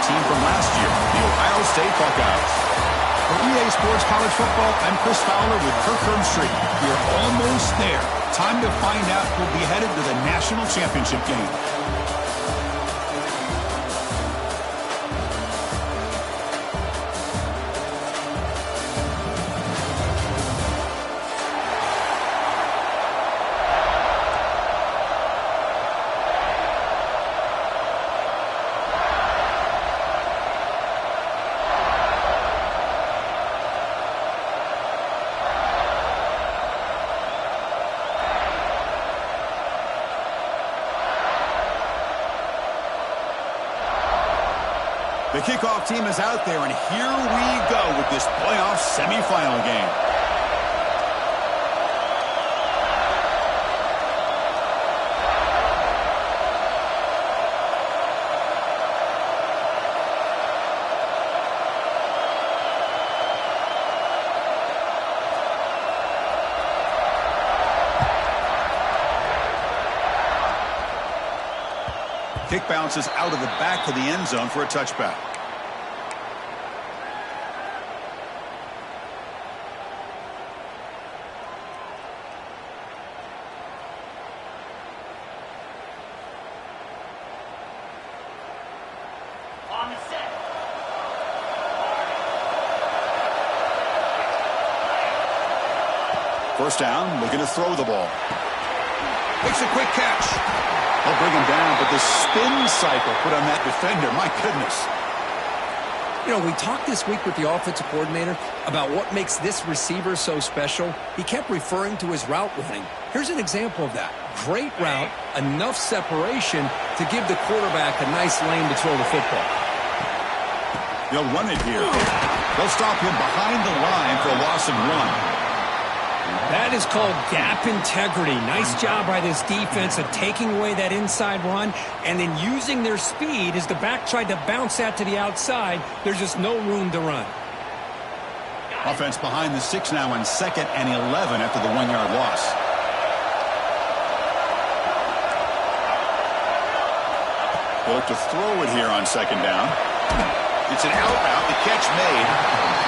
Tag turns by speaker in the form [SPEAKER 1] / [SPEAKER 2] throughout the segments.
[SPEAKER 1] team from last year, the Ohio State Buckeyes.
[SPEAKER 2] For EA Sports College Football, I'm Chris Fowler with Kirk Herbstreit. We're almost there. Time to find out who'll be headed to the national championship game.
[SPEAKER 1] The kickoff team is out there, and here we go with this playoff semifinal game. Kick bounces out of the back of the end zone for a touchback. First down, looking to throw the ball. Makes a quick catch. They'll bring him down, but the spin cycle put on that defender, my goodness.
[SPEAKER 3] You know, we talked this week with the offensive coordinator about what makes this receiver so special. He kept referring to his route running. Here's an example of that. Great route, enough separation to give the quarterback a nice lane to throw the football.
[SPEAKER 1] They'll run it here. They'll stop him behind the line for a loss and run.
[SPEAKER 4] That is called gap integrity. Nice job by this defense of taking away that inside run and then using their speed as the back tried to bounce that to the outside. There's just no room to run.
[SPEAKER 1] Offense behind the 6 now on 2nd and 11 after the 1-yard loss. They look to throw it here on 2nd down. It's an out route. The catch made.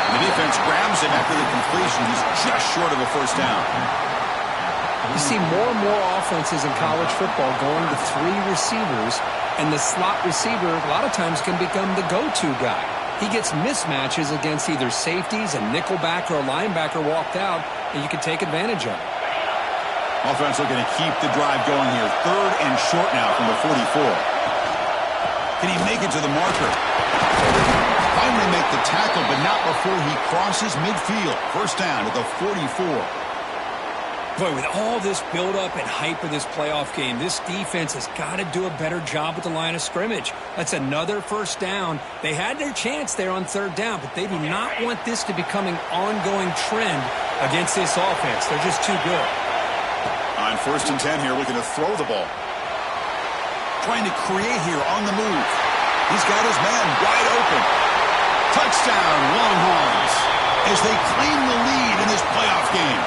[SPEAKER 1] And the defense grabs him after the completion. He's just short of a first down.
[SPEAKER 3] You see more and more offenses in college football going to 3 receivers, and the slot receiver a lot of times can become the go-to guy. He gets mismatches against either safeties, a nickelback, or a linebacker walked out, and you can take advantage of it.
[SPEAKER 1] Offense looking to keep the drive going here. 3rd and short now from the 44. Can he make it to the marker? Finally make the tackle, but not before he crosses midfield. First down at the 44.
[SPEAKER 4] Boy, with all this build-up and hype of this playoff game, this defense has got to do a better job with the line of scrimmage. That's another first down. They had their chance there on 3rd down, but they do not want this to become an ongoing trend against this offense. They're just too good.
[SPEAKER 1] On 1st and 10 here, looking to throw the ball. Trying to create here on the move. He's got his man wide open. Touchdown, Longhorns, as they claim the lead in this playoff game.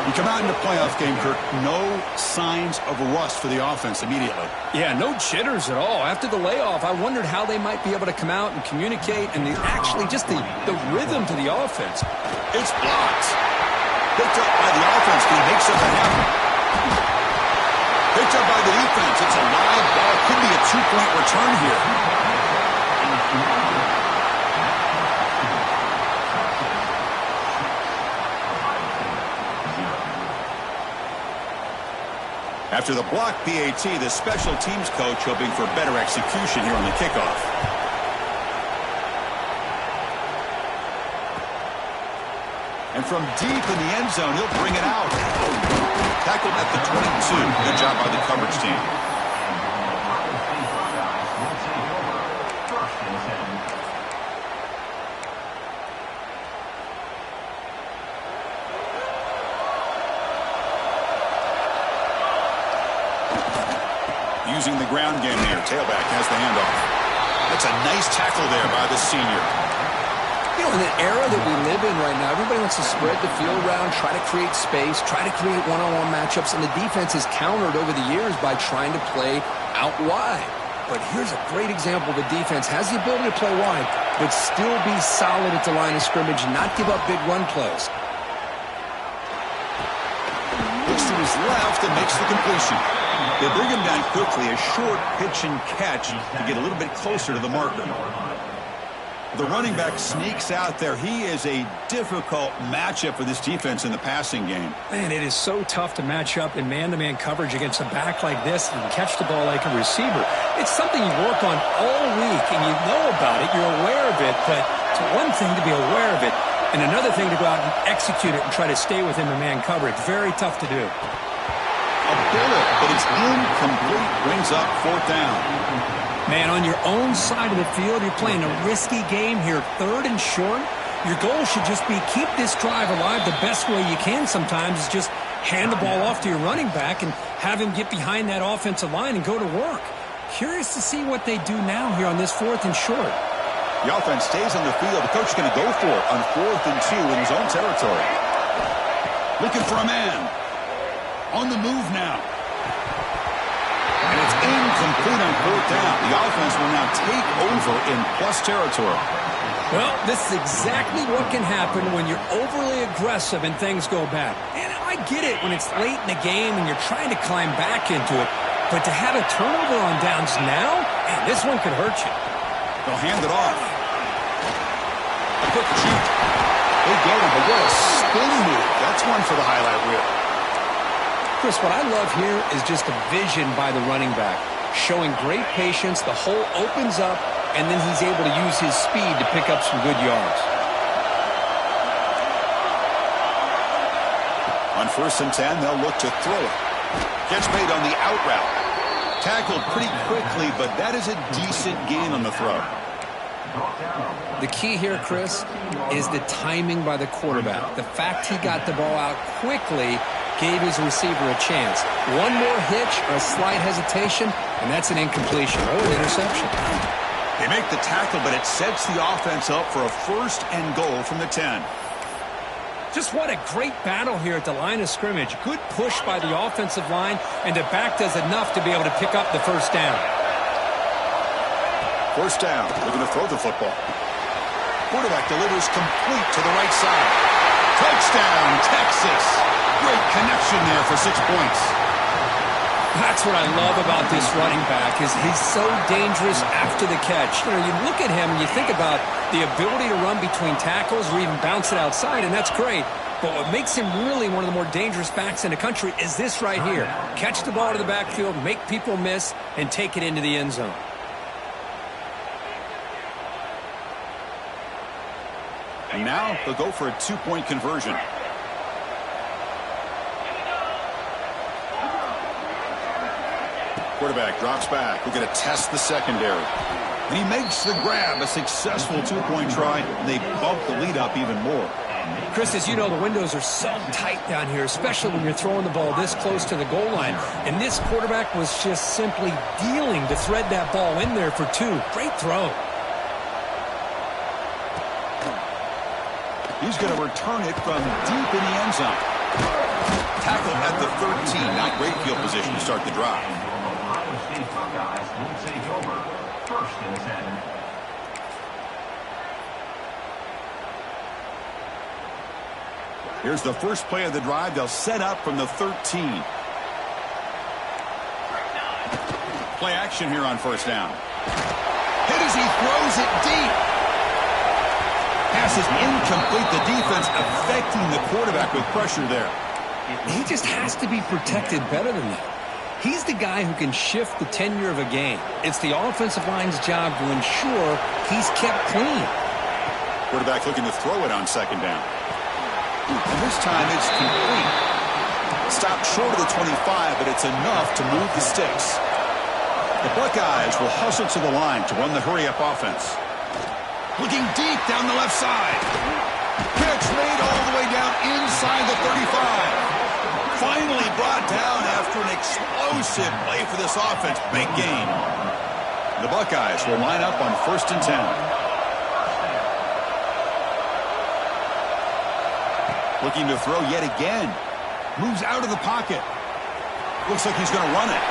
[SPEAKER 1] You come out in the playoff game, Kirk, no signs of rust for the offense immediately.
[SPEAKER 3] Yeah, no jitters at all. After the layoff, I wondered how they might be able to come out and communicate and actually just the rhythm to the offense.
[SPEAKER 1] It's blocked. Picked up by the offense. Can he make something happen? Picked up by the defense. It's a live ball. Could be a 2-point return here. After the block PAT, the special teams coach hoping for better execution here on the kickoff. And from deep in the end zone, he'll bring it out. Tackled at the 22. Good job by the coverage team. Using the ground game here. Tailback has the handoff. That's a nice tackle there by the senior.
[SPEAKER 3] You know, in the era that we live in right now, everybody wants to spread the field around, try to create space, try to create one-on-one matchups, and the defense has countered over the years by trying to play out wide. but here's a great example. The defense has the ability to play wide, but still be solid at the line of scrimmage and not give up big run plays.
[SPEAKER 1] Looks to his left and makes the completion. They bring him down quickly, a short pitch and catch to get a little bit closer to the marker. The running back sneaks out there. He is a difficult matchup for this defense in the passing game.
[SPEAKER 4] Man, it is so tough to match up in man-to-man coverage against a back like this and catch the ball like a receiver. It's something you work on all week, and you know about it. You're aware of it, but it's one thing to be aware of it, and another thing to go out and execute it and try to stay within the man coverage. Very tough to do.
[SPEAKER 1] A bullet, but it's incomplete. Brings up 4th down.
[SPEAKER 4] Man, on your own side of the field, you're playing a risky game here, 3rd and short. Your goal should just be keep this drive alive the best way you can sometimes is just hand the ball off to your running back and have him get behind that offensive line and go to work. Curious to see what they do now here on this 4th and short.
[SPEAKER 1] The offense stays on the field. The coach is going to go for it on 4th and 2 in his own territory. Looking for a man. On the move now. And it's incomplete on 4th down. The offense will now take over in plus territory.
[SPEAKER 4] Well, this is exactly what can happen when you're overly aggressive and things go bad. And I get it when it's late in the game and you're trying to climb back into it. But to have a turnover on downs now, man, this one could hurt you.
[SPEAKER 1] They'll hand it off. A quick cheat. They get him, but what a spin move. That's one for the highlight reel.
[SPEAKER 3] Chris, what I love here is just the vision by the running back. Showing great patience, the hole opens up, and then he's able to use his speed to pick up some good yards.
[SPEAKER 1] On 1st and 10, they'll look to throw it. Catch made on the out route. Tackled pretty quickly, but that is a decent gain on the throw.
[SPEAKER 3] The key here, Chris, is the timing by the quarterback. The fact he got the ball out quickly gave his receiver a chance. One more hitch or a slight hesitation, and that's an incompletion or an interception.
[SPEAKER 1] They make the tackle, but it sets the offense up for a 1st and goal from the 10.
[SPEAKER 4] Just what a great battle here at the line of scrimmage. Good push by the offensive line, and the back does enough to be able to pick up the 1st down.
[SPEAKER 1] 1st down. They're going to throw the football. Quarterback delivers complete to the right side. Touchdown, Texas. Great connection there for 6 points.
[SPEAKER 4] That's what I love about this running back is he's so dangerous after the catch. You know, you look at him and you think about the ability to run between tackles or even bounce it outside, and that's great. But what makes him really one of the more dangerous backs in the country is this right here. Catch the ball to the backfield, make people miss, and take it into the end zone.
[SPEAKER 1] And now they'll go for a 2-point conversion. Quarterback drops back. We're going to test the secondary. And he makes the grab, a successful 2-point try. And they bump the lead up even more.
[SPEAKER 4] Chris, as you know, the windows are so tight down here, especially when you're throwing the ball this close to the goal line. And this quarterback was just simply dealing to thread that ball in there for 2. Great throw.
[SPEAKER 1] He's going to return it from deep in the end zone. Tackle at the 13. Not great field position to start the drive. Here's the first play of the drive. They'll set up from the 13. Play action here on 1st down. Hit as he throws it deep. Pass is incomplete. The defense affecting the quarterback with pressure there.
[SPEAKER 3] He just has to be protected better than that. He's the guy who can shift the tenure of a game. It's the offensive line's job to ensure he's kept clean.
[SPEAKER 1] Quarterback looking to throw it on 2nd down. And this time it's complete. Stopped short of the 25, but it's enough to move the sticks. The Buckeyes will hustle to the line to run the hurry-up offense. Looking deep down the left side. Catch made all the way down inside the 35. Finally brought down after an explosive play for this offense. Big gain. The Buckeyes will line up on 1st and 10. Looking to throw yet again. Moves out of the pocket. Looks like he's going to run it.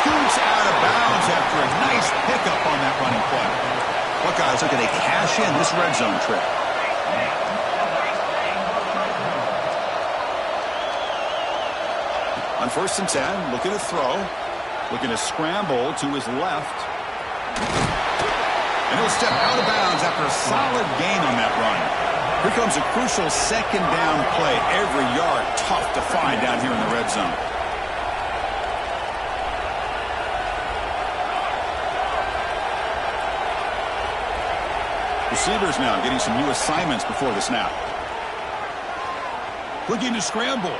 [SPEAKER 2] scoots out of bounds after a nice pickup on that running play.
[SPEAKER 1] Buckeyes looking to cash in this red zone trip. On 1st and 10, looking to throw. Looking to scramble to his left. And he'll step out of bounds after a solid gain on that run. Here comes a crucial second down play. Every yard tough to find down here in the red zone. Receivers now getting some new assignments before the snap.
[SPEAKER 2] Looking to scramble.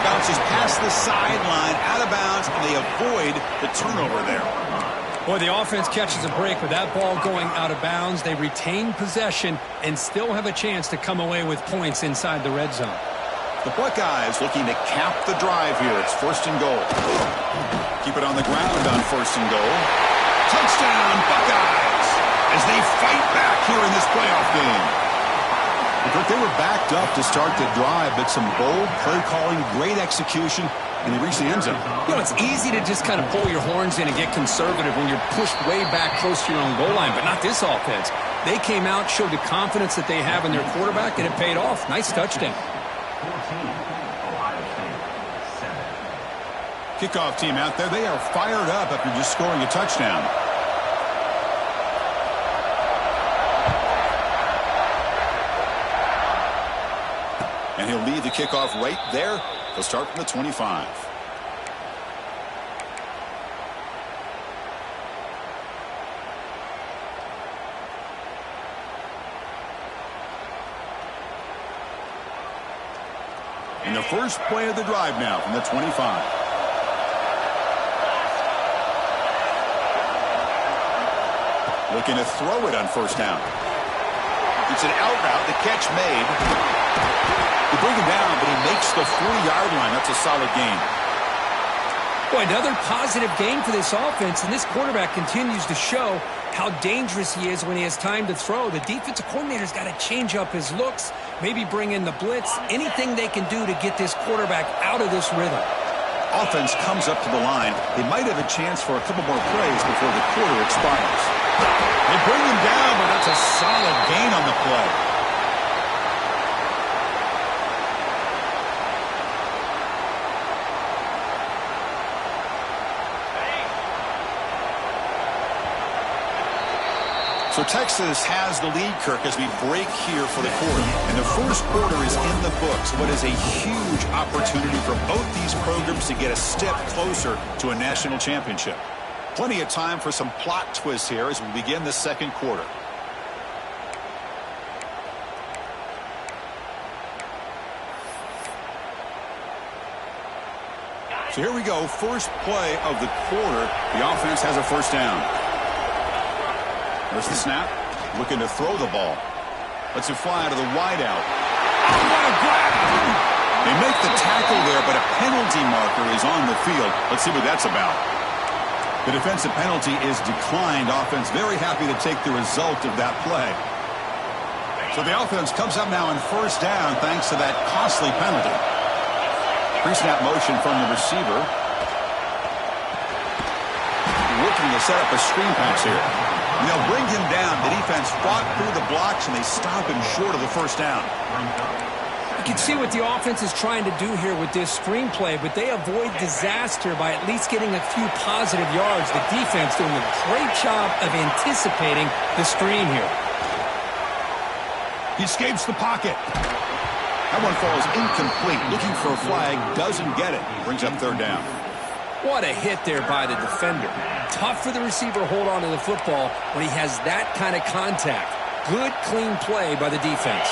[SPEAKER 1] Bounces past the sideline, out of bounds, and they avoid the turnover there.
[SPEAKER 4] Boy, the offense catches a break with that ball going out of bounds. They retain possession and still have a chance to come away with points inside the red zone.
[SPEAKER 1] The Buckeyes looking to cap the drive here. It's 1st and goal. Keep it on the ground on 1st and goal. Touchdown, Buckeyes, as they fight back here in this playoff game. They were backed up to start the drive, but some bold play calling, great execution, and they reached the end zone.
[SPEAKER 3] You know, it's easy to just kind of pull your horns in and get conservative when you're pushed way back close to your own goal line, but not this offense. They came out, showed the confidence that they have in their quarterback, and it paid off. Nice touchdown.
[SPEAKER 2] Kickoff team out there. They are fired up after just scoring a touchdown.
[SPEAKER 1] And he'll lead the kickoff right there. He'll start from the 25. And the first play of the drive now from the 25. Looking to throw it on 1st down. It's an out route. The catch made. They bring him down, but he makes the 4-yard line. That's a solid gain.
[SPEAKER 3] Boy, another positive gain for this offense, and this quarterback continues to show how dangerous he is when he has time to throw. The defensive coordinator's got to change up his looks, maybe bring in the blitz, anything they can do to get this quarterback out of this rhythm.
[SPEAKER 1] Offense comes up to the line. They might have a chance for a couple more plays before the quarter expires.
[SPEAKER 2] They bring him down, but that's a solid gain on the play.
[SPEAKER 1] So Texas has the lead, Kirk, as we break here for the quarter. And the first quarter is in the books. What is a huge opportunity for both these programs to get a step closer to a national championship. Plenty of time for some plot twists here as we begin the second quarter. So here we go. First play of the quarter. The offense has a 1st down. There's the snap. Looking to throw the ball. Lets it fly out of the wideout. Oh, what a grab! They make the tackle there, but a penalty marker is on the field. Let's see what that's about. The defensive penalty is declined. Offense very happy to take the result of that play. So the offense comes up now on 1st down thanks to that costly penalty. Pre-snap motion from the receiver. Looking to set up a screen pass here. And they'll bring him down. The defense fought through the blocks, and they stop him short of the 1st down.
[SPEAKER 3] You can see what the offense is trying to do here with this screen play, but they avoid disaster by at least getting a few positive yards. The defense doing a great job of anticipating the screen here.
[SPEAKER 2] He escapes the pocket.
[SPEAKER 1] That one falls incomplete. Looking for a flag, doesn't get it. Brings up 3rd down.
[SPEAKER 3] What a hit there by the defender. Tough for the receiver to hold on to the football when he has that kind of contact. Good, clean play by the defense.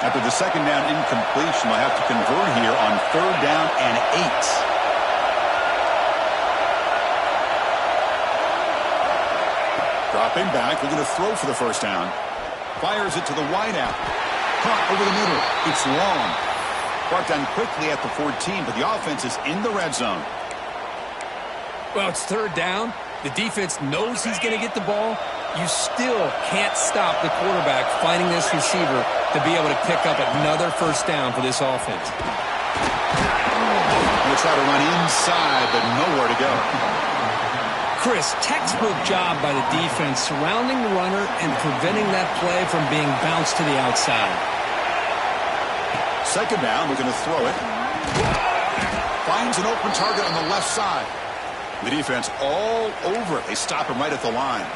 [SPEAKER 1] After the 2nd down incompletion, they'll have to convert here on 3rd down and 8. Dropping back, looking to throw for the 1st down. Fires it to the wideout. Caught over the middle. It's long. Brought down quickly at the 14, but the offense is in the red zone.
[SPEAKER 3] Well, it's 3rd down. The defense knows he's going to get the ball. You still can't stop the quarterback finding this receiver
[SPEAKER 4] to be able to pick up another first down for this offense.
[SPEAKER 1] They'll try to run inside, but nowhere to go.
[SPEAKER 4] Chris, textbook job by the defense surrounding the runner and preventing that play from being bounced to the outside.
[SPEAKER 1] Second down, we're going to throw it. Finds an open target on the left side. The defense all over it. They stop him right at the line.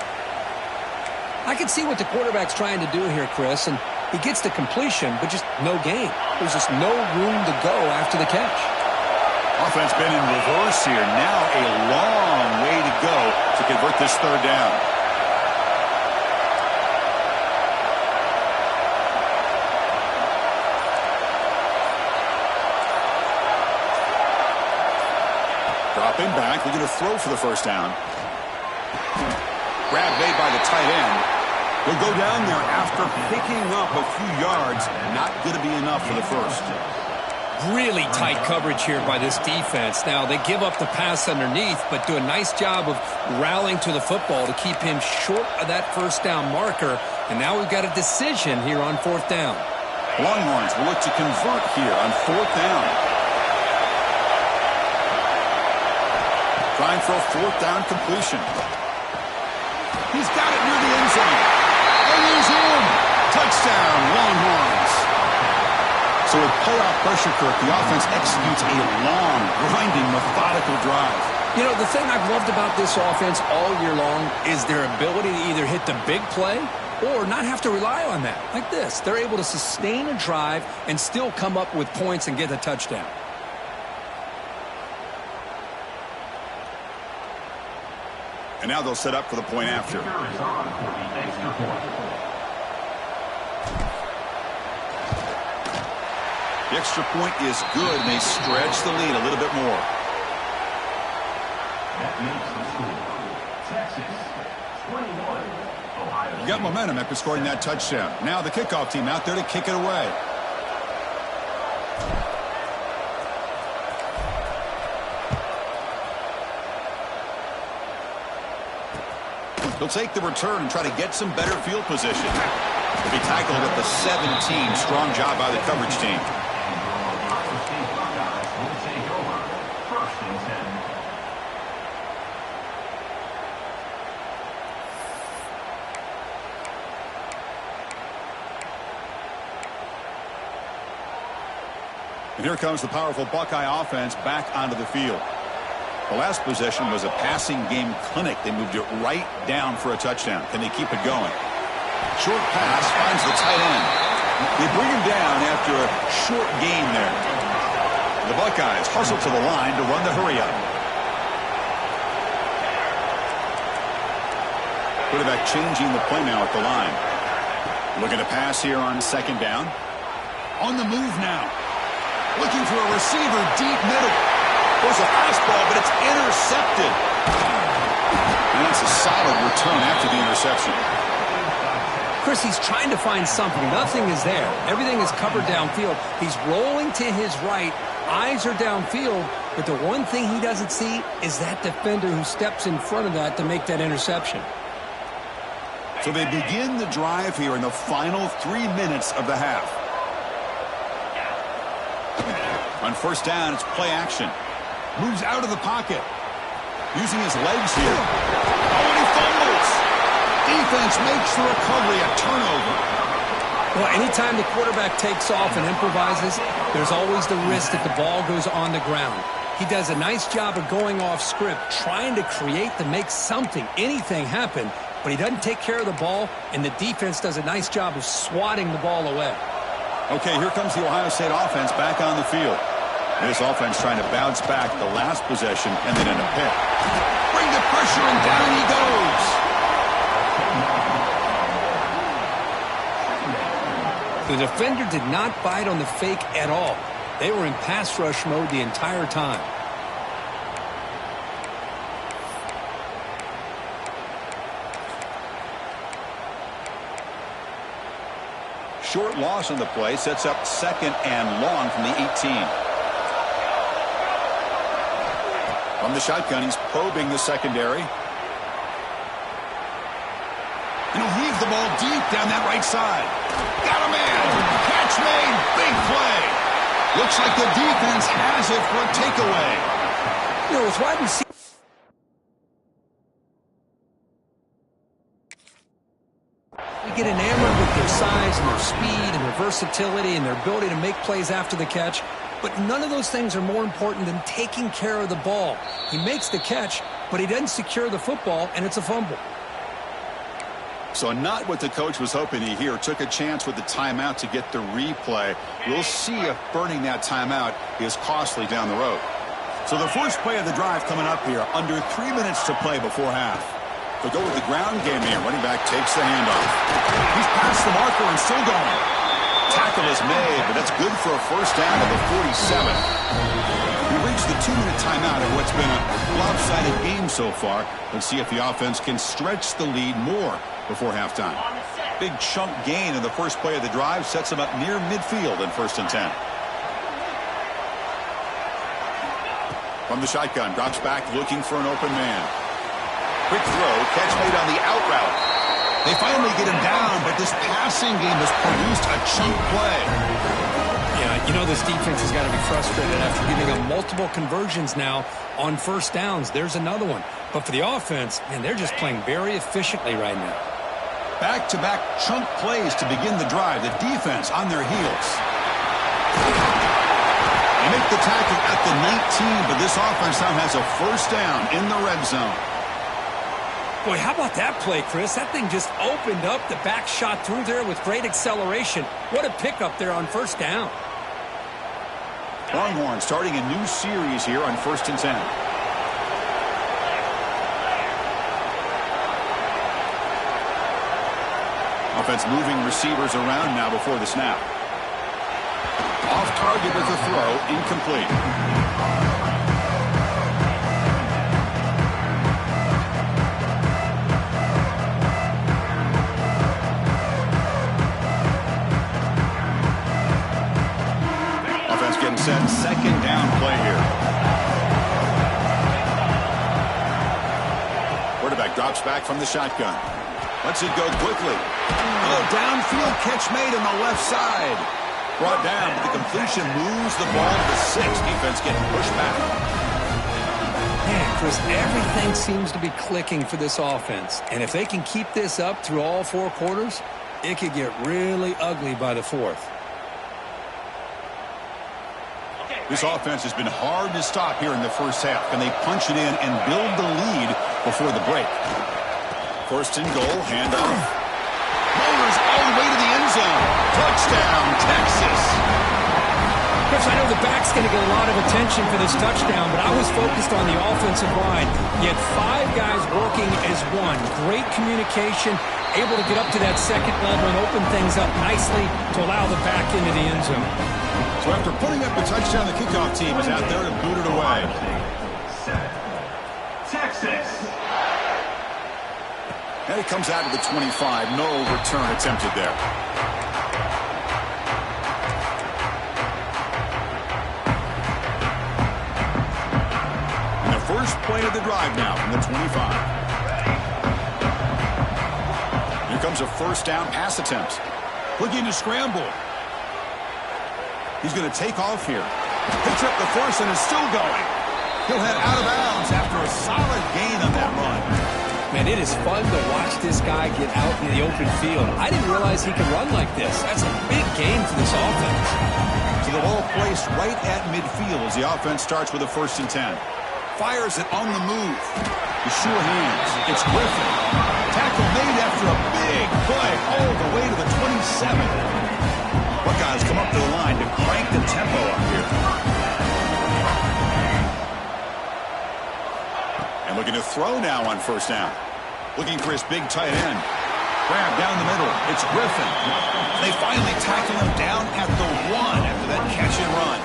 [SPEAKER 3] I can see what the quarterback's trying to do here, Chris, and he gets the completion, but just no gain. There's just no room to go after the catch.
[SPEAKER 1] Offense been in reverse here. Now a long way to go to convert this third down. Dropping back. We're going to throw for the first down. Grab made by the tight end. He'll go down there after picking up a few yards. Not going to be enough for the first.
[SPEAKER 4] Really tight coverage here by this defense. Now, they give up the pass underneath, but do a nice job of rallying to the football to keep him short of that first down marker. And now we've got a decision here on fourth down.
[SPEAKER 1] Longhorns will look to convert here on fourth down. Trying for a fourth down completion. He's got it near the end zone. And he's in. Touchdown, Longhorns. So with pull-out pressure, Kirk, the offense executes a long, grinding, methodical drive.
[SPEAKER 3] You know, the thing I've loved about this offense all year long is their ability to either hit the big play or not have to rely on that. Like this. They're able to sustain a drive and still come up with points and get a touchdown.
[SPEAKER 1] And now they'll set up for the point after. The extra point is good, and they stretch the lead a little bit more. You got momentum after scoring that touchdown. Now the kickoff team out there to kick it away. He'll take the return and try to get some better field position. He'll be tackled at the 17. Strong job by the coverage team. And here comes the powerful Buckeye offense back onto the field. The last possession was a passing game clinic. They moved it right down for a touchdown. Can they keep it going? Short pass finds the tight end. They bring him down after a short gain there. The Buckeyes hustle to the line to run the hurry up. Quarterback changing the play now at the line. Looking to pass here on second down. On the move now. Looking for a receiver deep middle. There's a fastball, but it's intercepted. And it's a solid return after the interception.
[SPEAKER 3] Chris, he's trying to find something. Nothing is there. Everything is covered downfield. He's rolling to his right. Eyes are downfield. But the one thing he doesn't see is that defender who steps in front of that to make that interception.
[SPEAKER 1] So they begin the drive here in the final 3 minutes of the half. On first down, it's play action. Moves out of the pocket. Using his legs here. Oh, and he fumbles. Defense makes the recovery a turnover.
[SPEAKER 3] Well, anytime the quarterback takes off and improvises, there's always the risk that the ball goes on the ground. He does a nice job of going off script, trying to create to make something, anything happen, but he doesn't take care of the ball, and the defense does a nice job of swatting the ball away.
[SPEAKER 1] Okay, here comes the Ohio State offense back on the field. This offense trying to bounce back the last possession and then in a pick. Bring the pressure and down he goes.
[SPEAKER 3] The defender did not bite on the fake at all. They were in pass rush mode the entire time.
[SPEAKER 1] Short loss on the play sets up second and long from the 18. From the shotgun, he's probing the secondary. And he'll heave the ball deep
[SPEAKER 2] down that right side. Got a man. Catch made. Big play. Looks like the defense has it for a takeaway.
[SPEAKER 3] You know, with wide receivers, we get enamored with their size and their speed and their versatility and their ability to make plays after the catch. But none of those things are more important than taking care of the ball. He makes the catch, but he doesn't secure the football, and it's a fumble.
[SPEAKER 1] So not what the coach was hoping to hear. Took a chance with the timeout to get the replay. We'll see if burning that timeout is costly down the road.
[SPEAKER 2] So the first play of the drive coming up here. Under 3 minutes to play before half.
[SPEAKER 1] They'll go with the ground game here. Running back takes the handoff.
[SPEAKER 2] He's past the marker and still going.
[SPEAKER 1] Tackle is made, but that's good for a first down at the 47. We've reached the 2-minute timeout of what's been a lopsided game so far. Let's see if the offense can stretch the lead more before halftime. Big chunk gain in the first play of the drive sets them up near midfield in 1st and 10. From the shotgun, drops back looking for an open man. Quick throw, catch made on the out route.
[SPEAKER 2] They finally get him down, but this passing game has produced a chunk play.
[SPEAKER 3] Yeah, you know this defense has got to be frustrated after giving up multiple conversions now on first downs. There's another one. But for the offense, man, they're just playing very efficiently right now.
[SPEAKER 2] Back-to-back chunk plays to begin the drive. The defense on their heels. They make the tackle at the 19, but this offense now has a first down in the red zone.
[SPEAKER 3] Boy, how about that play, Chris? That thing just opened up. The back shot through there with great acceleration. What a pickup there on first down.
[SPEAKER 1] Longhorn starting a new series here on 1st and 10. Offense moving receivers around now before the snap. Off target with a throw, incomplete. Offense getting set, 2nd down play here. Quarterback drops back from the shotgun. Lets it go quickly.
[SPEAKER 2] Oh, downfield catch made on the left side.
[SPEAKER 1] Brought down, but the completion moves the ball to the 6. Defense getting pushed back.
[SPEAKER 3] Man, Chris, everything seems to be clicking for this offense. And if they can keep this up through all 4 quarters, it could get really ugly by the 4th.
[SPEAKER 1] This offense has been hard to stop here in the first half. Can they punch it in and build the lead before the break? 1st and goal, handoff.
[SPEAKER 2] Motors all the way to the end zone. Touchdown, Texas.
[SPEAKER 3] Chris, I know the back's going to get a lot of attention for this touchdown, but I was focused on the offensive line. You had 5 guys working as one. Great communication, able to get up to that 2nd level and open things up nicely to allow the back into the end zone.
[SPEAKER 1] So after putting up the touchdown, the kickoff team is out there to boot it away.
[SPEAKER 5] Texas.
[SPEAKER 1] And it comes out of the 25. No return attempted there. And the first play of the drive now from the 25. Here comes a first down pass attempt.
[SPEAKER 2] Looking to scramble.
[SPEAKER 1] He's going to take off here. Picks up the first and is still going.
[SPEAKER 2] He'll head out of bounds after a solid gain on that run.
[SPEAKER 3] Man, it is fun to watch this guy get out in the open field. I didn't realize he could run like this. That's a big gain for this offense.
[SPEAKER 1] So the ball placed right at midfield as the offense starts with a 1st and 10. Fires it on the move. The sure hands. It's Griffin.
[SPEAKER 2] Tackle made after a big play all the way to the 27.
[SPEAKER 1] Buckeyes come up to the line to crank the tempo up here. And looking to throw now on 1st down. Looking for his big tight end. Grab down the middle. It's Griffin.
[SPEAKER 2] They finally tackle him down at the 1 after that catch and run.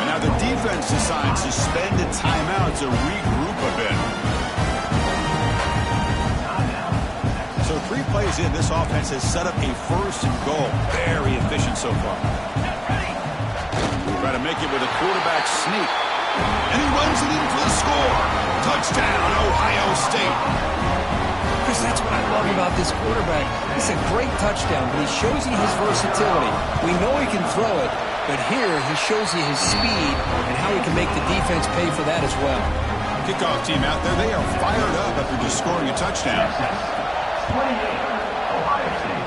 [SPEAKER 1] And now the defense decides to spend a timeout to regroup a bit. So 3 plays in, this offense has set up a 1st and goal. Very efficient so far. Try to make it with a quarterback sneak.
[SPEAKER 2] And he runs it in for the score. Touchdown, Ohio State.
[SPEAKER 4] Chris, that's what I love about this quarterback. It's a great touchdown, but he shows you his versatility. We know he can throw it, but here he shows you his speed and how he can make the defense pay for that as well.
[SPEAKER 1] Kickoff team out there, they are fired up after just scoring a touchdown.
[SPEAKER 5] 28, Ohio State,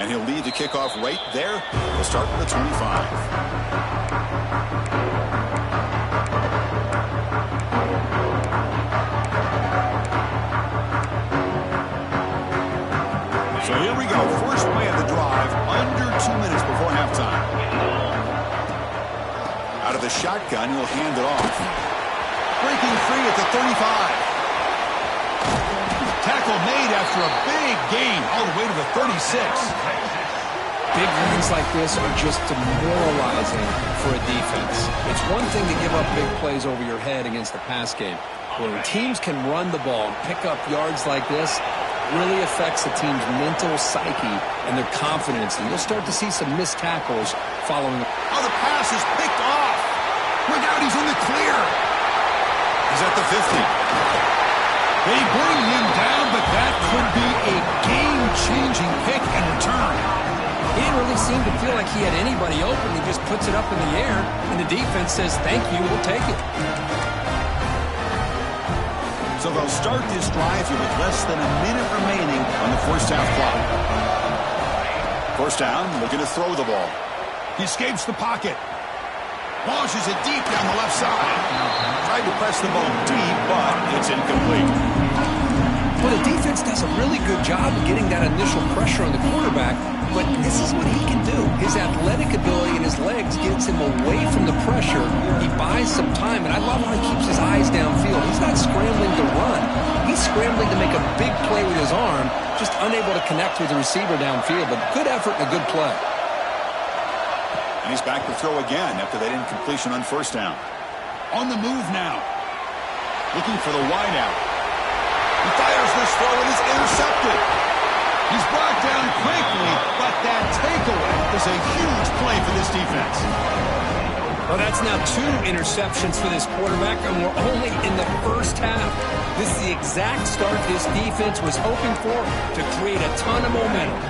[SPEAKER 5] 14.
[SPEAKER 1] And he'll lead the kickoff right there. We'll start with the 25. So here we go. First play of the drive, under 2 minutes before halftime. Out of the shotgun, he'll hand it off. Breaking free at the 35. Tackle made after a big gain all the way to the 36.
[SPEAKER 3] Big wins like this are just demoralizing for a defense. It's one thing to give up big plays over your head against the pass game. When teams can run the ball and pick up yards like this, it really affects the team's mental psyche and their confidence. And you'll start to see some missed tackles following.
[SPEAKER 1] Oh, the pass is picked off. Look out, he's in the clear. He's at the 50.
[SPEAKER 2] They bring him down, but that could be a game-changing pick and return.
[SPEAKER 4] He didn't really seem to feel like he had anybody open. He just puts it up in the air, and the defense says, thank you, we'll take it.
[SPEAKER 1] So they'll start this drive here with less than a minute remaining on the first half clock. First down, looking to throw the ball.
[SPEAKER 2] He escapes the pocket. Launches it deep down the left side.
[SPEAKER 1] Tried to press the ball deep, but it's incomplete.
[SPEAKER 3] Well, the defense does a really good job of getting that initial pressure on the quarterback, but this is what he can do. His athletic ability and his legs gets him away from the pressure. He buys some time, and I love how he keeps his eyes downfield. He's not scrambling to run. He's scrambling to make a big play with his arm, just unable to connect with the receiver downfield, but good effort and a good play.
[SPEAKER 1] And he's back to throw again after that incompletion on first down.
[SPEAKER 2] On the move now.
[SPEAKER 1] Looking for the wideout. He fires this throw and is intercepted.
[SPEAKER 2] He's brought down quickly, but that takeaway is a huge play for this defense.
[SPEAKER 4] Well, that's now 2 interceptions for this quarterback, and we're only in the first half. This is the exact start this defense was hoping for to create a ton of momentum.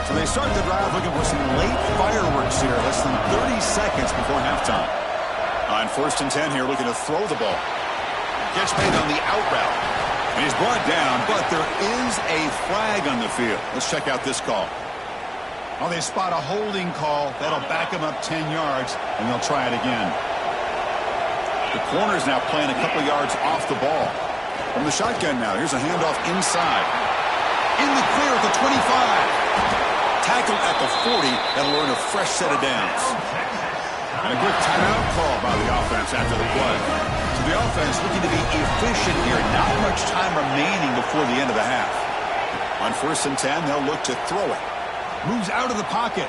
[SPEAKER 1] So they start the drive looking for some late fireworks here, less than 30 seconds before halftime. On first and 10 here, looking to throw the ball. Gets made on the out route. And he's brought down, but there is a flag on the field. Let's check out this call.
[SPEAKER 2] Well, they spot a holding call. That'll back them up 10 yards, and they'll try it again.
[SPEAKER 1] The corner's now playing a couple yards off the ball. From the shotgun now, here's a handoff inside. In the clear at the 25. Tackle at the 40. That'll earn a fresh set of downs. And a good timeout call by the offense after the play. So the offense looking to be efficient here. Not much time remaining before the end of the half. On first and 10, they'll look to throw it.
[SPEAKER 2] Moves out of the pocket.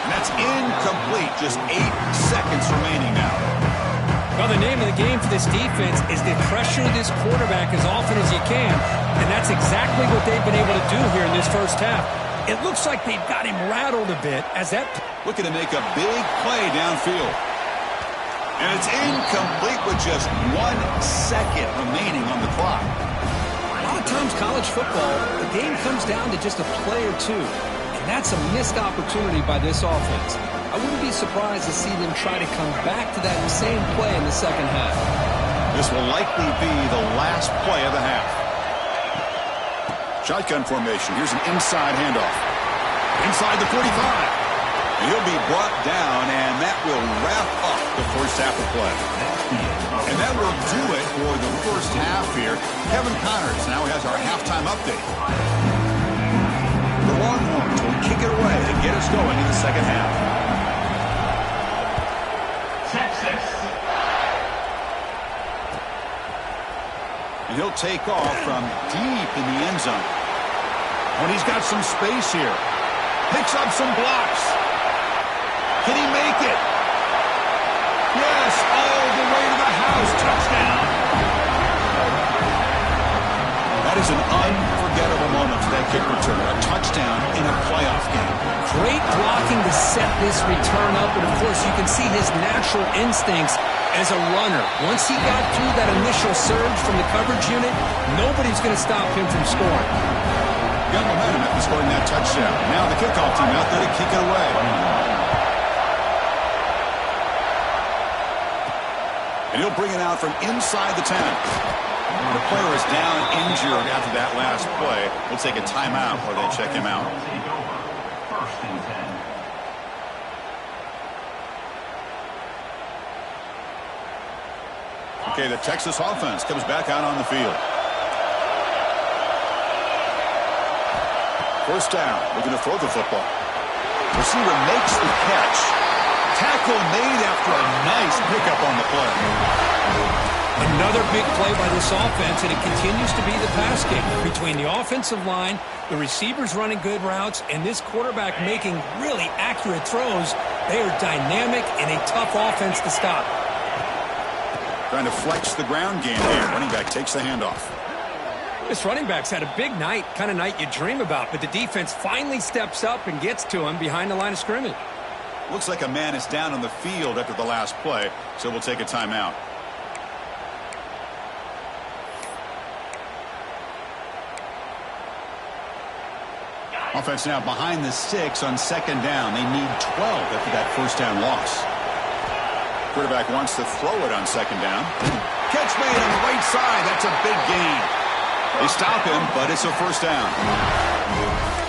[SPEAKER 1] And that's incomplete. Just 8 seconds remaining now.
[SPEAKER 4] Well, the name of the game for this defense is to pressure this quarterback as often as you can, and that's exactly what they've been able to do here in this first half. It looks like they've got him rattled a bit as that...
[SPEAKER 1] Looking to make a big play downfield. And it's incomplete with just 1 second remaining on the clock.
[SPEAKER 3] A lot of times college football, the game comes down to just a play or two, and that's a missed opportunity by this offense. I wouldn't be surprised to see them try to come back to that same play in the second half.
[SPEAKER 1] This will likely be the last play of the half. Shotgun formation. Here's an inside handoff. Inside the 45. And he'll be brought down, and that will wrap up the first half of play. And that will do it for the first half here. Kevin Connors now has our halftime update. The Longhorns will kick it away to get us going in the second half.
[SPEAKER 5] Texas.
[SPEAKER 1] And he'll take off from deep in the end zone.
[SPEAKER 2] When he's got some space here. Picks up some blocks. Can he make it? Yes, all the way to the house. Touchdown.
[SPEAKER 1] That is an unforgettable moment that kick return. A touchdown in a playoff game.
[SPEAKER 3] Great blocking to set this return up, and of course you can see his natural instincts as a runner. Once he got through that initial surge from the coverage unit, nobody's going to stop him from scoring.
[SPEAKER 1] Got momentum after scoring that touchdown. Now the kickoff team out there to kick it away. And he'll bring it out from inside the 10. The player is down injured after that last play. We'll take a timeout while they check him out.
[SPEAKER 5] First and 10.
[SPEAKER 1] Okay, the Texas offense comes back out on the field. First down, looking to throw the football. Receiver makes the catch. Tackle made after a nice pickup on the play.
[SPEAKER 3] Another big play by this offense, and it continues to be the pass game. Between the offensive line, the receivers running good routes, and this quarterback making really accurate throws, they are dynamic and a tough offense to stop.
[SPEAKER 1] Trying to flex the ground game here. Running back takes the handoff.
[SPEAKER 3] This running back's had a big night, kind of night you dream about, but the defense finally steps up and gets to him behind the line of scrimmage.
[SPEAKER 1] Looks like a man is down on the field after the last play, so we'll take a timeout. Offense now behind the 6 on second down. They need 12 after that first down loss. Quarterback wants to throw it on second down. Catch made on the right side. That's a big gain. They stop him, but it's a first down.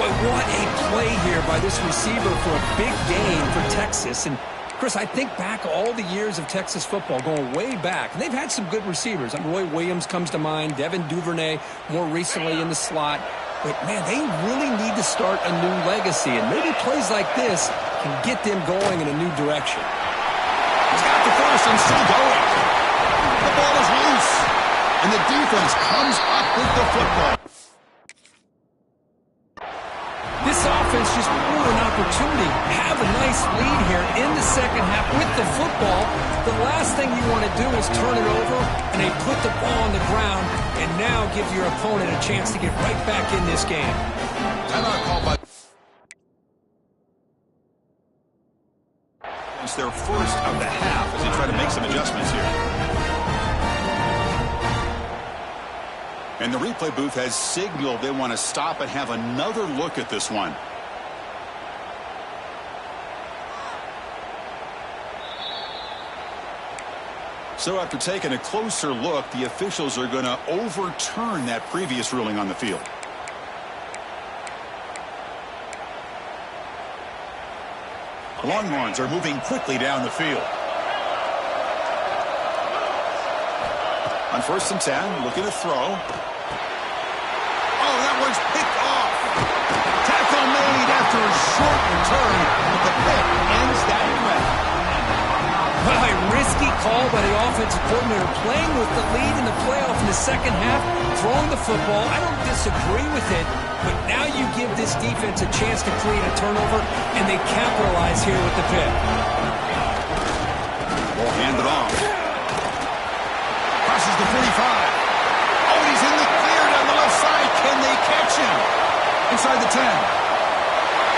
[SPEAKER 3] But what a play here by this receiver for a big gain for Texas. And, Chris, I think back all the years of Texas football, going way back, and they've had some good receivers. Roy Williams comes to mind, Devin Duvernay more recently in the slot. But, man, they really need to start a new legacy, and maybe plays like this can get them going in a new direction.
[SPEAKER 1] He's got the first and still going. The ball is loose, and the defense comes up with the football.
[SPEAKER 3] This offense just blew an opportunity. Have a nice lead here in the second half with the football. The last thing you want to do is turn it over, and they put the ball on the ground and now give your opponent a chance to get right back in this game.
[SPEAKER 1] Timeout called by... It's their first of the half as they try to make some adjustments here. And the replay booth has signaled they want to stop and have another look at this one. So after taking a closer look, the officials are going to overturn that previous ruling on the field. The Longhorns are moving quickly down the field. On first and 10, looking to throw. Oh, that one's picked off. Tackle made after a short return, but the pick ends that threat.
[SPEAKER 3] Well, a risky call by the offensive coordinator, playing with the lead in the playoff in the second half, throwing the football. I don't disagree with it, but now you give this defense a chance to create a turnover, and they capitalize here with the pick.
[SPEAKER 1] Ball handed off. Crosses the 45. Oh, he's in the clear down the left side. Can they catch him? Inside the 10.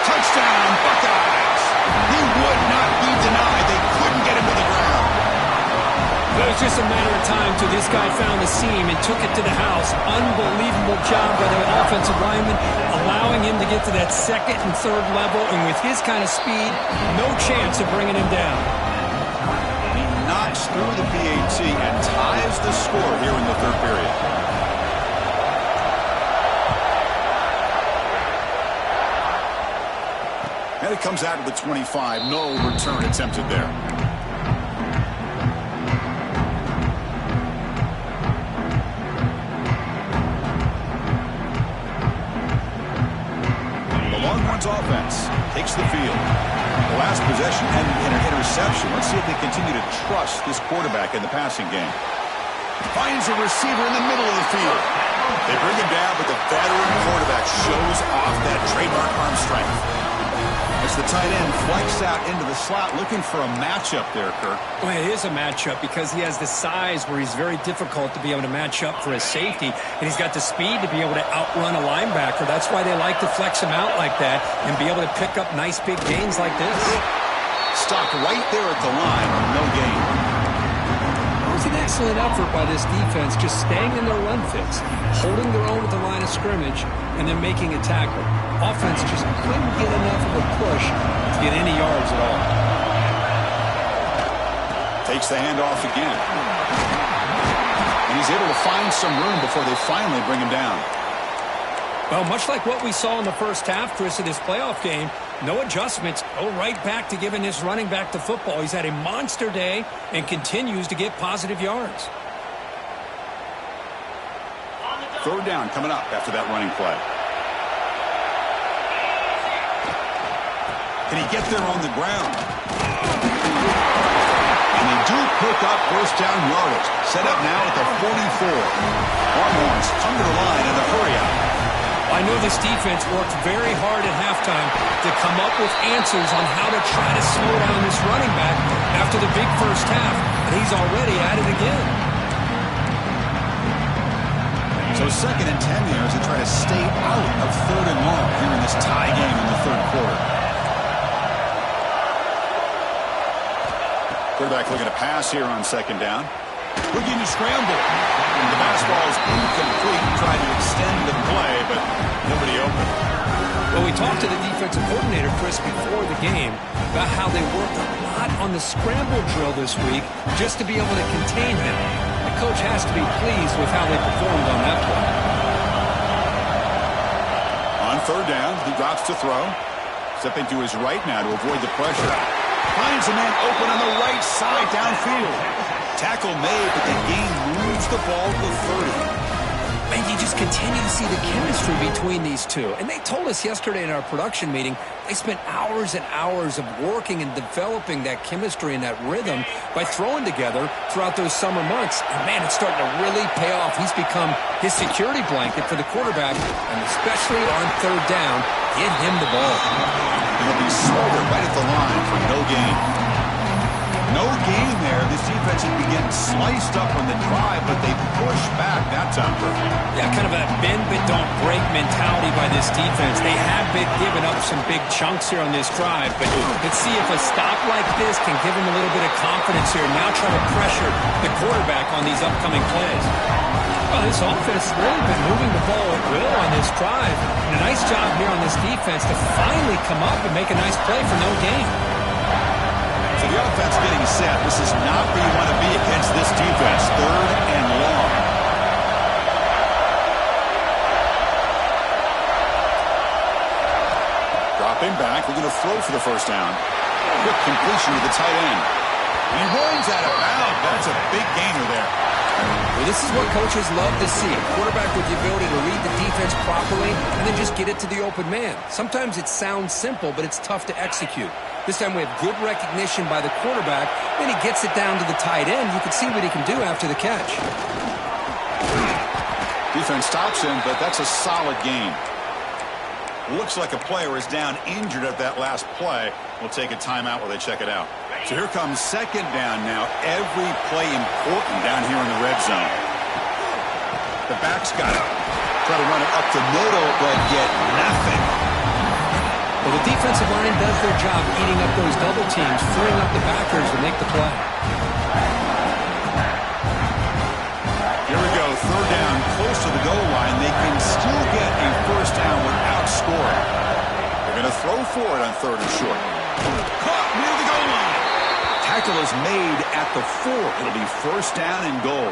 [SPEAKER 1] Touchdown, Buckeyes. He would not be denied. They couldn't get him to the ground.
[SPEAKER 3] It was just a matter of time till this guy found the seam and took it to the house. Unbelievable job by the offensive lineman, allowing him to get to that second and third level, and with his kind of speed, no chance of bringing him down.
[SPEAKER 1] He knocks through the PAT and ties the score here in the third period. And it comes out of the 25. No return attempted there. The Longhorns offense takes the field. The last possession ended in an interception. Let's see if they continue to trust this quarterback in the passing game. Finds a receiver in the middle of the field. They bring him down, but the veteran quarterback shows off that trademark arm strength. As As the tight end flex out into the slot, looking for a matchup there, Kirk.
[SPEAKER 4] Well, it is a matchup because he has the size where he's very difficult to be able to match up for his safety, and he's got the speed to be able to outrun a linebacker. That's why they like to flex him out like that and be able to pick up nice big gains like this.
[SPEAKER 1] Stopped right there at the line, no gain.
[SPEAKER 3] It was an excellent effort by this defense, just staying in their run fits, holding their own at the line of scrimmage, and then making a tackle. Offense just couldn't get enough of a push to get any yards at all.
[SPEAKER 1] Takes the handoff again. And he's able to find some room before they finally bring him down.
[SPEAKER 4] Well, much like what we saw in the first half, Chris, of this playoff game, no adjustments. Go right back to giving this running back the football. He's had a monster day and continues to get positive yards.
[SPEAKER 1] Third down coming up after that running play. Can he get there on the ground? And they do pick up first down yardage. Set up now at the 44. Longhorns come to the line in the hurry out.
[SPEAKER 4] I know this defense worked very hard at halftime to come up with answers on how to try to slow down this running back after the big first half, and he's already at it again.
[SPEAKER 1] So 2nd and 10 here as they try to stay out of 3rd and long here in this tie game in the 3rd quarter. Quarterback looking to pass here on 2nd down. Looking to scramble. And the basketball is incomplete. Trying to extend the play, but nobody open.
[SPEAKER 3] Well, we talked to the defensive coordinator, Chris, before the game about how they worked a lot on the scramble drill this week just to be able to contain him. The coach has to be pleased with how they performed on that play.
[SPEAKER 1] On 3rd down, he drops to throw. Stepping to his right now to avoid the pressure. Finds a man open on the right side downfield. Tackle made, but the gain moves the ball to the 30.
[SPEAKER 3] And you just continue to see the chemistry between these two. And they told us yesterday in our production meeting, they spent hours and hours of working and developing that chemistry and that rhythm by throwing together throughout those summer months. And man, it's starting to really pay off. He's become his security blanket for the quarterback, and especially on 3rd down, get him the ball.
[SPEAKER 1] And he'll be smothered right at the line for no gain. No gain there. This defense has been getting sliced up on the drive, but they push back that time.
[SPEAKER 4] Yeah, kind of a bend but don't break mentality by this defense. They have been giving up some big chunks here on this drive, but let's see if a stop like this can give them a little bit of confidence here. Now try to pressure the quarterback on these upcoming plays. Well, this offense has really been moving the ball at will on this drive. And a nice job here on this defense to finally come up and make a nice play for no gain.
[SPEAKER 1] So the offense getting set. This is not where you want to be against this defense. 3rd and long. Dropping back. We're going to throw for the first down. Quick completion to the tight end. And he runs out of bounds. That's a big gainer there.
[SPEAKER 3] Well, this is what coaches love to see. A quarterback with the ability to read the defense properly and then just get it to the open man. Sometimes it sounds simple, but it's tough to execute. This time we have good recognition by the quarterback. Then he gets it down to the tight end. You can see what he can do after the catch.
[SPEAKER 1] Defense stops him, but that's a solid gain. Looks like a player is down injured at that last play. We'll take a timeout while they check it out. So here comes 2nd down now. Every play important down here in the red zone. The back's got to try to run it up the middle, but get nothing.
[SPEAKER 3] Well, the defensive line does their job eating up those double teams, freeing up the backers to make the play.
[SPEAKER 1] Here we go. 3rd down, close to the goal line. They can still get a first down without scoring. They're going to throw for it on 3rd and short. Caught near the goal line. Tackle is made at the 4. It'll be first down and goal.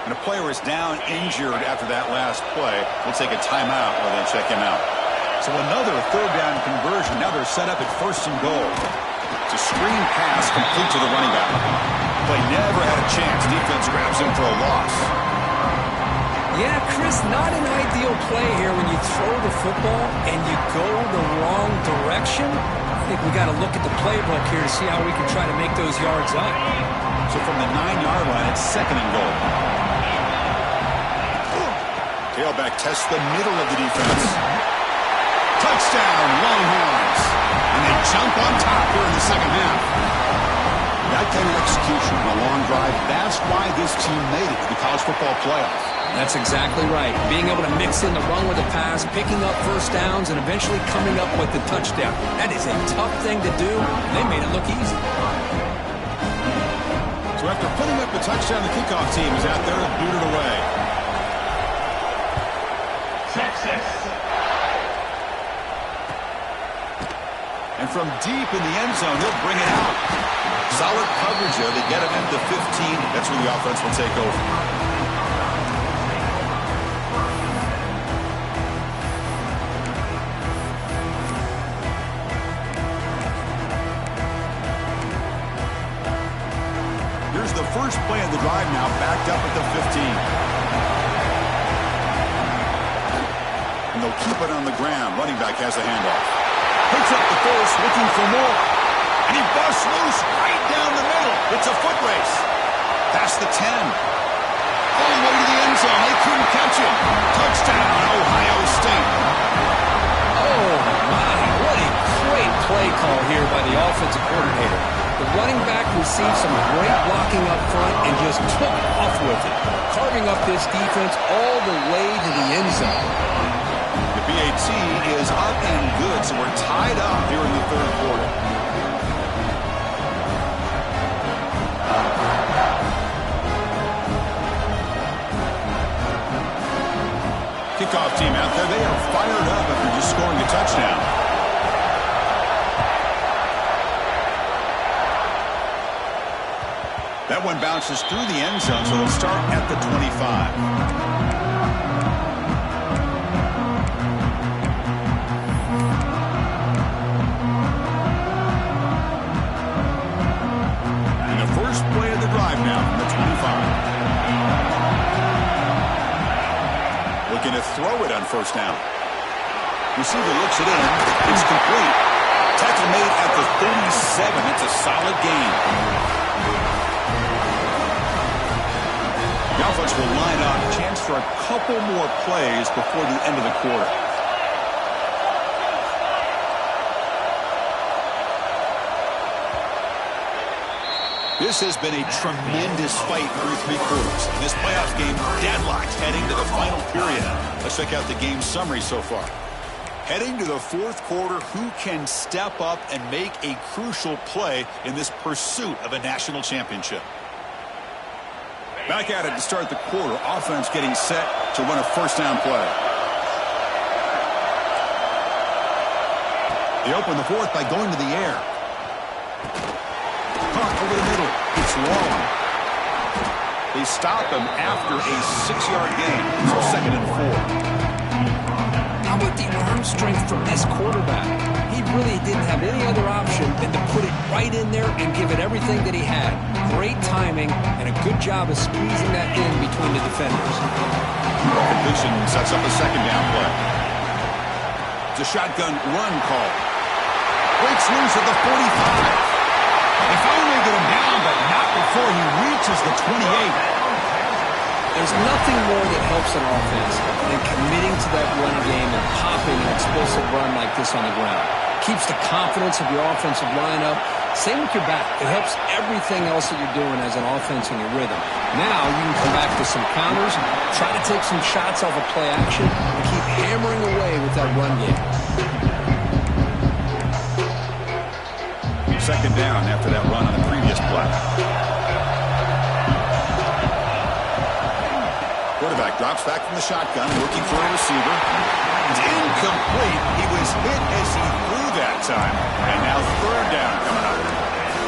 [SPEAKER 1] And a player is down injured after that last play. We'll take a timeout while they check him out. So another 3rd down conversion. Now they're set up at 1st and goal. It's a screen pass complete to the running back. Play never had a chance. Defense grabs him for a loss.
[SPEAKER 3] Yeah, Chris, not an ideal play here when you throw the football and you go the wrong direction. I think we got to look at the playbook here to see how we can try to make those yards up.
[SPEAKER 1] So from the 9-yard line, it's 2nd and goal. Tailback tests the middle of the defense. Touchdown, Longhorns. jump on top here in the second half. That kind of execution on a long drive, that's why this team made it to the college football playoff.
[SPEAKER 3] That's exactly right. Being able to mix in the run with the pass, picking up first downs, and eventually coming up with the touchdown. That is a tough thing to do. They made it look easy.
[SPEAKER 2] So after putting up the touchdown, the kickoff team is out there to boot it away.
[SPEAKER 5] Texas.
[SPEAKER 1] And from deep in the end zone, he'll bring it out. Solid coverage there. They get him at the 15. That's where the offense will take over. Here's the first play of the drive now, backed up at the 15. And they'll keep it on the ground. Running back has the handoff. Picks up the force, looking for more. And he busts loose right down the middle. It's a foot race. Past the 10. All the way to the end zone. They couldn't catch him. Touchdown, Ohio State.
[SPEAKER 3] Oh, my. What a great play call here by the offensive coordinator. The running back received some great blocking up front and just took off with it, carving up this defense all the way to the end zone.
[SPEAKER 1] The BAT is up and good, so we're tied up here in the third quarter. Kickoff team out there, they are fired up after just scoring a touchdown. That one bounces through the end zone, so they'll start at the 25. And the first play of the drive now from the 25. Looking to throw it on first down. Receiver looks it in. It's complete. Tackle made at the 37. It's a solid gain. The offense will line up. Chance for a couple more plays before the end of the quarter. This has been a tremendous fight through three quarters. In this playoff game, deadlocked heading to the final period. Let's check out the game summary so far. Heading to the fourth quarter, who can step up and make a crucial play in this pursuit of a national championship? Back at it to start the quarter. Offense getting set to run a first down play. They open the fourth by going to the air. Caught over the middle. It's long. They stop him after a 6-yard gain. So 2nd and 4.
[SPEAKER 3] How about the arm strength from this quarterback? He really didn't have any other option than to put it right in there and give it everything that he had. Great timing and a good job of squeezing that in between the defenders.
[SPEAKER 1] Completion sets up a second down play. It's a shotgun run call. Breaks loose at the 45. They finally get him down, but not before he reaches the 28.
[SPEAKER 3] There's nothing more that helps an offense than committing to that run game and popping an explosive run like this on the ground. Keeps the confidence of your offensive lineup. Same with your back. It helps everything else that you're doing as an offense in your rhythm. Now you can come back to some counters, try to take some shots off of play action, and keep hammering away with that run game.
[SPEAKER 1] Second down after that run on the previous play. Quarterback drops back from the shotgun, looking for a receiver. It's incomplete. He was hit as he threw that time. And now third down coming up.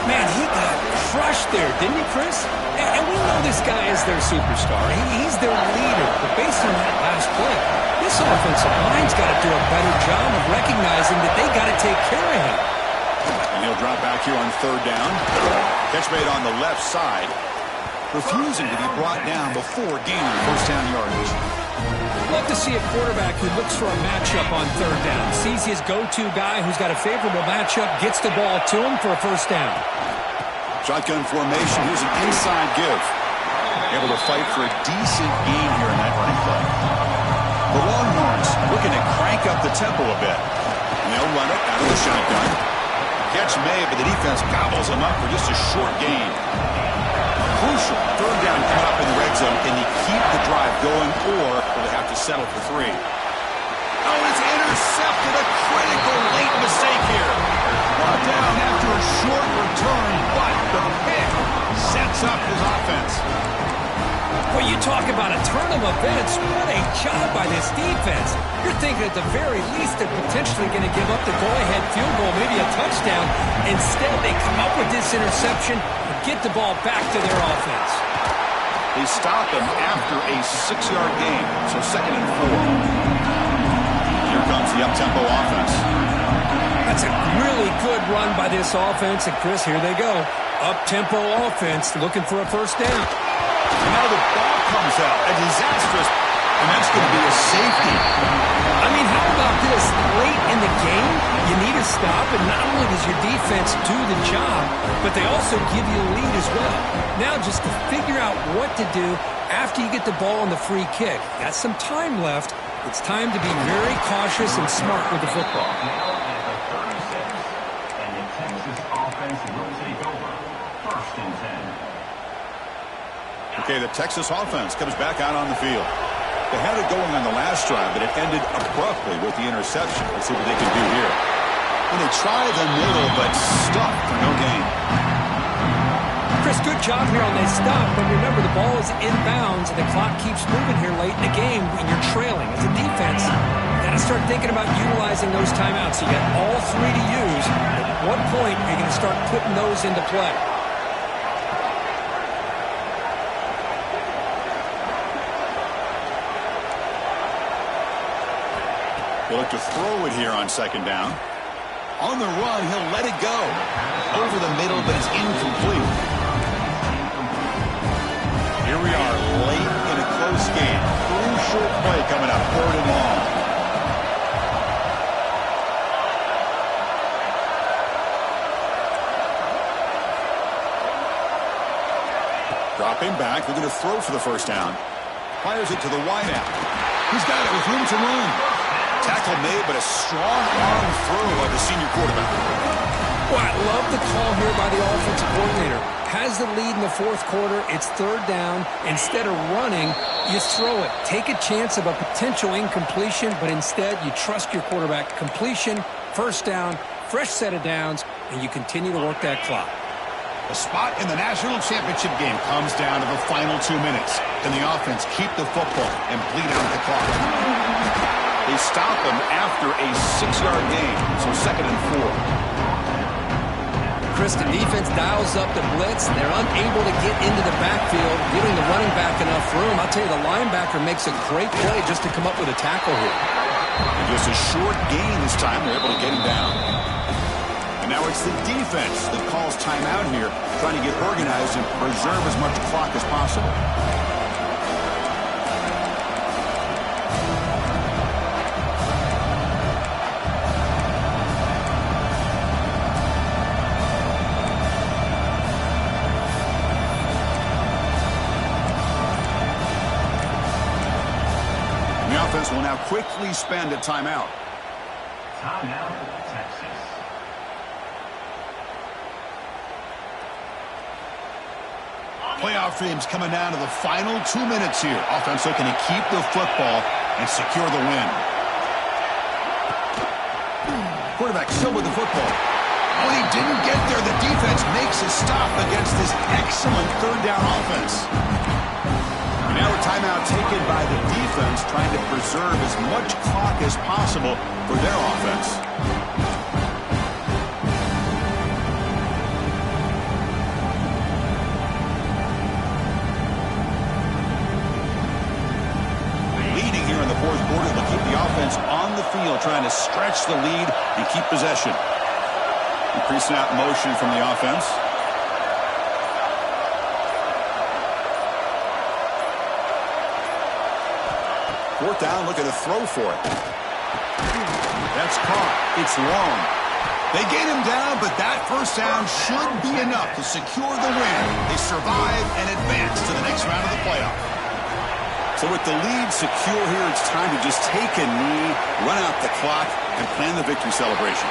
[SPEAKER 3] Man, he got crushed there, didn't he, Chris? And we know this guy is their superstar. He's their leader. But based on that last play, this offensive line's got to do a better job of recognizing that they got to take care of him.
[SPEAKER 1] And he'll drop back here on third down. Catch made on the left side. Refusing to be brought down before gaining first down yardage.
[SPEAKER 3] Love to see a quarterback who looks for a matchup on third down. Sees his go-to guy who's got a favorable matchup, gets the ball to him for a first down.
[SPEAKER 1] Shotgun formation. Here's an inside give. Able to fight for a decent gain here in that running play. The Longhorns looking to crank up the tempo a bit. And they'll run it out of the shotgun. catch made, but the defense gobbles him up for just a short gain. Crucial third down coming up in the red zone. Can he keep the drive going, or will they have to settle for 3? Oh, it's intercepted. A critical late mistake here. Brought down after a short return, but the pick sets up his offense.
[SPEAKER 4] Well, you talk about a turn of events. What a job by this defense. You're thinking at the very least they're potentially going to give up the go-ahead field goal, maybe a touchdown. Instead, they come up with this interception and get the ball back to their offense.
[SPEAKER 1] They stop him after a 6-yard gain, so 2nd and 4. Here comes the up-tempo offense.
[SPEAKER 4] That's a really good run by this offense. And, Chris, here they go. Up-tempo offense looking for a first down.
[SPEAKER 1] And now the ball comes out. A disastrous, and that's going to be a safety.
[SPEAKER 4] I mean, how about this? Late in the game, you need a stop, and not only does your defense do the job, but they also give you a lead as well. Now just to figure out what to do after you get the ball on the free kick. Got some time left. It's time to be very cautious and smart with the football.
[SPEAKER 5] Now at the 36, and the Texas offense will take over. 1st and 10.
[SPEAKER 1] Okay, the Texas offense comes back out on the field. They had it going on the last drive, but it ended abruptly with the interception. Let's see what they can do here. And they try the middle, but stuck for no gain.
[SPEAKER 4] Chris, good job here on this stop, but remember the ball is inbounds and the clock keeps moving here late in the game when you're trailing. As a defense, you got to start thinking about utilizing those timeouts. You got all 3 to use. At what point are you going to start putting those into play?
[SPEAKER 1] They'll look to throw it here on 2nd down. On the run, he'll let it go. Over the middle, but it's incomplete. Here we are, late in a close game. Crucial play coming up, 3rd and long. Dropping back, they're going to throw for the first down. Fires it to the wideout. He's got it with room to run. Tackle made, but a strong arm throw of the senior quarterback.
[SPEAKER 4] Well, I love the call here by the offensive coordinator. Has the lead in the 4th quarter. It's 3rd down. Instead of running, you throw it. Take a chance of a potential incompletion, but instead you trust your quarterback. Completion, first down, fresh set of downs, and you continue to work that clock.
[SPEAKER 1] The spot in the national championship game comes down to the final 2 minutes. Can the offense keep the football and bleed out the clock? They stop him after a 6-yard gain, so 2nd and 4.
[SPEAKER 4] Chris, the defense dials up the blitz. They're unable to get into the backfield, giving the running back enough room. I'll tell you, the linebacker makes a great play just to come up with a tackle here.
[SPEAKER 1] And just a short gain this time. They're able to get him down. And now it's the defense that calls timeout here, trying to get organized and preserve as much clock as possible. The offense will now quickly spend a timeout.
[SPEAKER 5] Timeout, Texas.
[SPEAKER 1] Playoff dreams coming down to the final 2 minutes here. Offense looking to keep the football and secure the win. Quarterback still with the football. When he didn't get there, the defense makes a stop against this excellent 3rd down offense. And now a timeout taken by the defense, trying to preserve as much clock as possible for their offense. Leading here in the 4th quarter, they'll keep the offense on the field, trying to stretch the lead and keep possession. Increasing out motion from the offense. Fourth down, looking to throw for it. That's caught. It's long. They get him down, but that first down should be enough to secure the win. They survive and advance to the next round of the playoff. So with the lead secure here, it's time to just take a knee, run out the clock, and plan the victory celebration.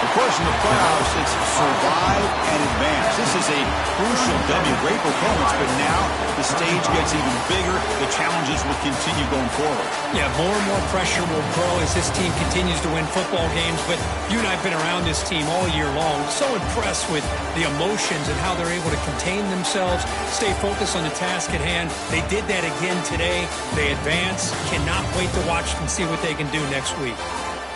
[SPEAKER 1] Of course, in the playoffs, it's survive and advance. This is a crucial W. Great performance, but now the stage gets even bigger. The challenges will continue going forward.
[SPEAKER 4] Yeah, more and more pressure will grow as this team continues to win football games. But you and I have been around this team all year long. So impressed with the emotions and how they're able to contain themselves, stay focused on the task at hand. They did that again today. They advance. Cannot wait to watch and see what they can do next week.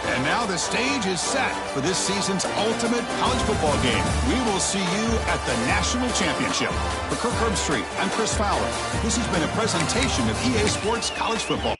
[SPEAKER 1] And now the stage is set for this season's ultimate college football game. We will see you at the National Championship. For Kirk Herbstreit, I'm Chris Fowler. This has been a presentation of EA Sports College Football.